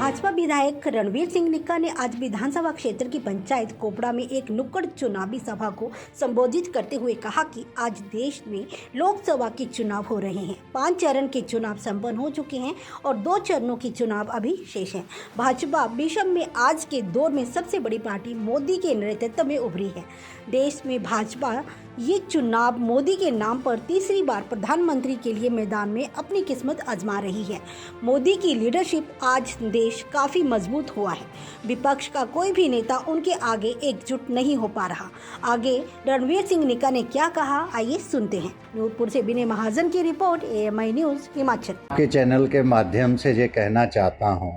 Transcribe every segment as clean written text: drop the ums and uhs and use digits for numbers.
भाजपा विधायक रणवीर सिंह निक्का ने आज विधानसभा क्षेत्र की पंचायत कोपड़ा में एक नुक्कड़ चुनावी सभा को संबोधित करते हुए कहा कि आज देश में लोकसभा के चुनाव हो रहे हैं। 5 चरण के चुनाव संपन्न हो चुके हैं और 2 चरणों के चुनाव अभी शेष हैं। भाजपा विश्व में आज के दौर में सबसे बड़ी पार्टी मोदी के नेतृत्व में उभरी है। देश में भाजपा ये चुनाव मोदी के नाम पर तीसरी बार प्रधानमंत्री के लिए मैदान में अपनी किस्मत आजमा रही है। मोदी की लीडरशिप आज देश काफ़ी मजबूत हुआ है। विपक्ष का कोई भी नेता उनके आगे एकजुट नहीं हो पा रहा। आगे रणवीर सिंह निक्का ने क्या कहा, आइए सुनते हैं। नूरपुर से विनय महाजन की रिपोर्ट, AMI न्यूज़ हिमाचल। के चैनल के माध्यम से ये कहना चाहता हूँ,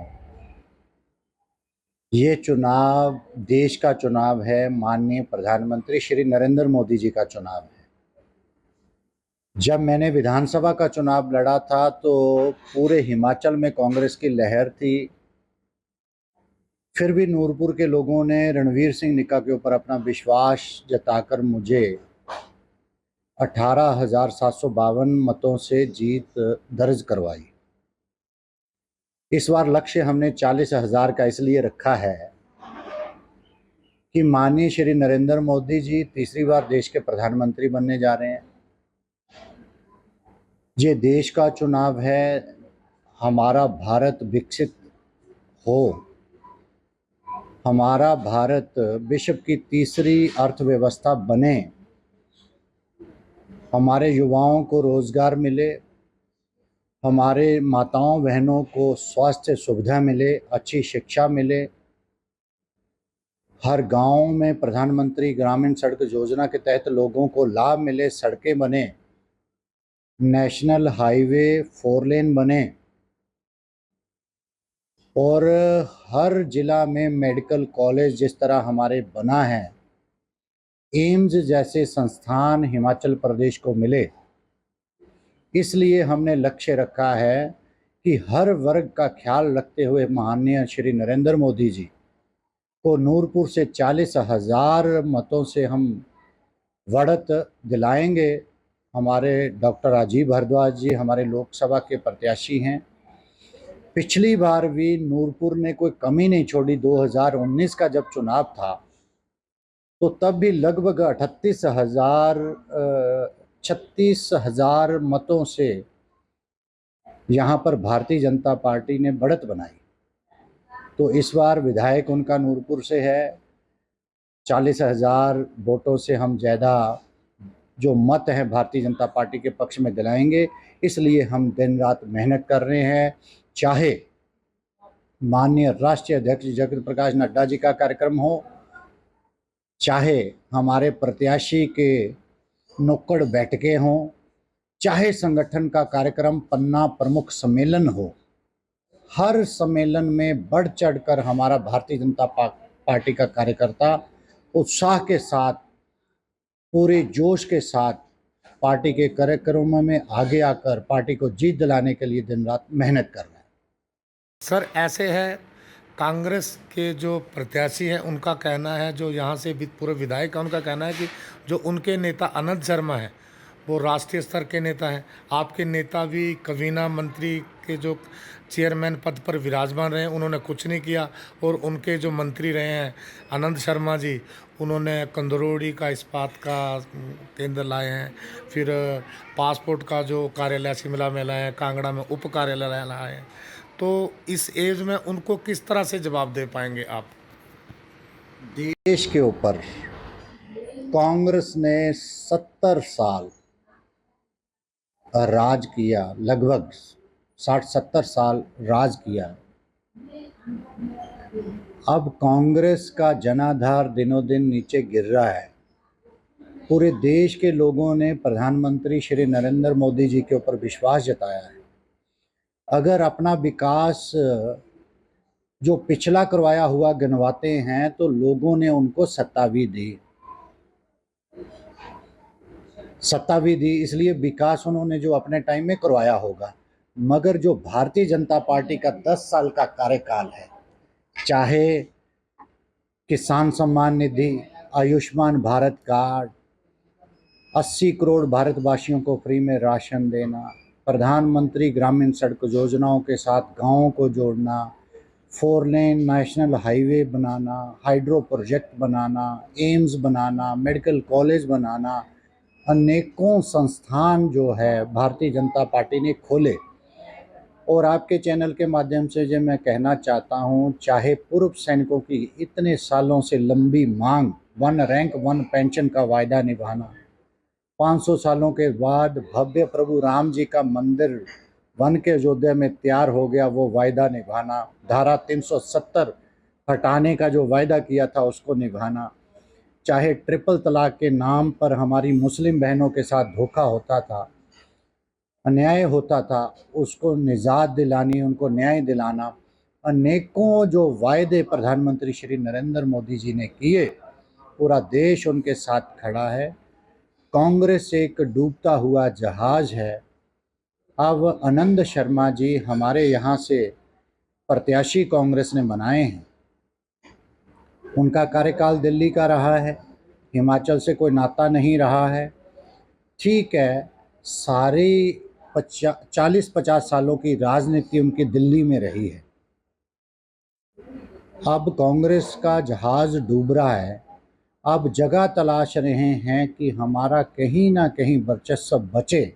ये चुनाव देश का चुनाव है, माननीय प्रधानमंत्री श्री नरेंद्र मोदी जी का चुनाव है। जब मैंने विधानसभा का चुनाव लड़ा था तो पूरे हिमाचल में कांग्रेस की लहर थी। फिर भी नूरपुर के लोगों ने रणवीर सिंह निक्का के ऊपर अपना विश्वास जताकर मुझे 18,752 मतों से जीत दर्ज करवाई। इस बार लक्ष्य हमने 40,000 का इसलिए रखा है कि माननीय श्री नरेंद्र मोदी जी तीसरी बार देश के प्रधानमंत्री बनने जा रहे हैं। ये देश का चुनाव है, हमारा भारत विकसित हो, हमारा भारत विश्व की तीसरी अर्थव्यवस्था बने, हमारे युवाओं को रोजगार मिले, हमारे माताओं बहनों को स्वास्थ्य सुविधा मिले, अच्छी शिक्षा मिले, हर गांव में प्रधानमंत्री ग्रामीण सड़क योजना के तहत लोगों को लाभ मिले, सड़कें बने, नेशनल हाईवे 4 लेन बने और हर जिला में मेडिकल कॉलेज जिस तरह हमारे बना है, एम्स जैसे संस्थान हिमाचल प्रदेश को मिले। इसलिए हमने लक्ष्य रखा है कि हर वर्ग का ख्याल रखते हुए माननीय श्री नरेंद्र मोदी जी को नूरपुर से 40,000 मतों से हम बढ़त दिलाएंगे। हमारे डॉक्टर राजीव भारद्वाज जी हमारे लोकसभा के प्रत्याशी हैं। पिछली बार भी नूरपुर ने कोई कमी नहीं छोड़ी। 2019 का जब चुनाव था तो तब भी लगभग 36,000 मतों से यहाँ पर भारतीय जनता पार्टी ने बढ़त बनाई। तो इस बार विधायक उनका नूरपुर से है। 40,000 वोटों से हम ज़्यादा जो मत हैं भारतीय जनता पार्टी के पक्ष में दिलाएंगे। इसलिए हम दिन रात मेहनत कर रहे हैं। चाहे माननीय राष्ट्रीय अध्यक्ष जगत प्रकाश नड्डा जी का कार्यक्रम हो, चाहे हमारे प्रत्याशी के नुक्कड़ बैठकें हों, चाहे संगठन का कार्यक्रम पन्ना प्रमुख सम्मेलन हो, हर सम्मेलन में बढ़ चढ़कर हमारा भारतीय जनता पार्टी का कार्यकर्ता उत्साह के साथ, पूरे जोश के साथ पार्टी के कार्यक्रमों में आगे आकर पार्टी को जीत दिलाने के लिए दिन रात मेहनत कर रहे हैं। सर, ऐसे है, कांग्रेस के जो प्रत्याशी हैं उनका कहना है, जो यहाँ से पूरे विधायक हैं उनका कहना है कि जो उनके नेता आनंद शर्मा हैं वो राष्ट्रीय स्तर के नेता हैं। आपके नेता भी कबीना मंत्री के जो चेयरमैन पद पर विराजमान रहे हैं, उन्होंने कुछ नहीं किया। और उनके जो मंत्री रहे हैं आनंद शर्मा जी, उन्होंने कंदरौड़ी का इस्पात का केंद्र लाए हैं, फिर पासपोर्ट का जो कार्यालय शिमला में लाए हैं, कांगड़ा में उप कार्यालय लाए हैं। तो इस एज में उनको किस तरह से जवाब दे पाएंगे आप? देश के ऊपर कांग्रेस ने 70 साल राज किया, लगभग 60-70 साल राज किया। अब कांग्रेस का जनाधार दिनों दिन नीचे गिर रहा है। पूरे देश के लोगों ने प्रधानमंत्री श्री नरेंद्र मोदी जी के ऊपर विश्वास जताया है। अगर अपना विकास जो पिछला करवाया हुआ गिनवाते हैं तो लोगों ने उनको सत्ता भी दी, इसलिए विकास उन्होंने जो अपने टाइम में करवाया होगा। मगर जो भारतीय जनता पार्टी का 10 साल का कार्यकाल है, चाहे किसान सम्मान निधि, आयुष्मान भारत कार्ड, 80 करोड़ भारतवासियों को फ्री में राशन देना, प्रधानमंत्री ग्रामीण सड़क योजनाओं के साथ गाँवों को जोड़ना, 4 लेन नेशनल हाईवे बनाना, हाइड्रो प्रोजेक्ट बनाना, एम्स बनाना, मेडिकल कॉलेज बनाना, अनेकों संस्थान जो है भारतीय जनता पार्टी ने खोले। और आपके चैनल के माध्यम से जो मैं कहना चाहता हूँ, चाहे पूर्व सैनिकों की इतने सालों से लंबी मांग, 1 रैंक 1 पेंशन का वायदा निभाना, 500 सालों के बाद भव्य प्रभु राम जी का मंदिर बन के अयोध्या में तैयार हो गया, वो वायदा निभाना, धारा 370 हटाने का जो वायदा किया था उसको निभाना, चाहे ट्रिपल तलाक के नाम पर हमारी मुस्लिम बहनों के साथ धोखा होता था, अन्याय होता था, उसको निजात दिलानी, उनको न्याय दिलाना, अनेकों जो वायदे प्रधानमंत्री श्री नरेंद्र मोदी जी ने किए, पूरा देश उनके साथ खड़ा है। कांग्रेस एक डूबता हुआ जहाज है। अब आनंद शर्मा जी हमारे यहाँ से प्रत्याशी कांग्रेस ने बनाए हैं। उनका कार्यकाल दिल्ली का रहा है, हिमाचल से कोई नाता नहीं रहा है। ठीक है, सारी 40-50 सालों की राजनीति उनकी दिल्ली में रही है। अब कांग्रेस का जहाज डूब रहा है। अब जगह तलाश रहे हैं कि हमारा कहीं ना कहीं वर्चस्व बचे।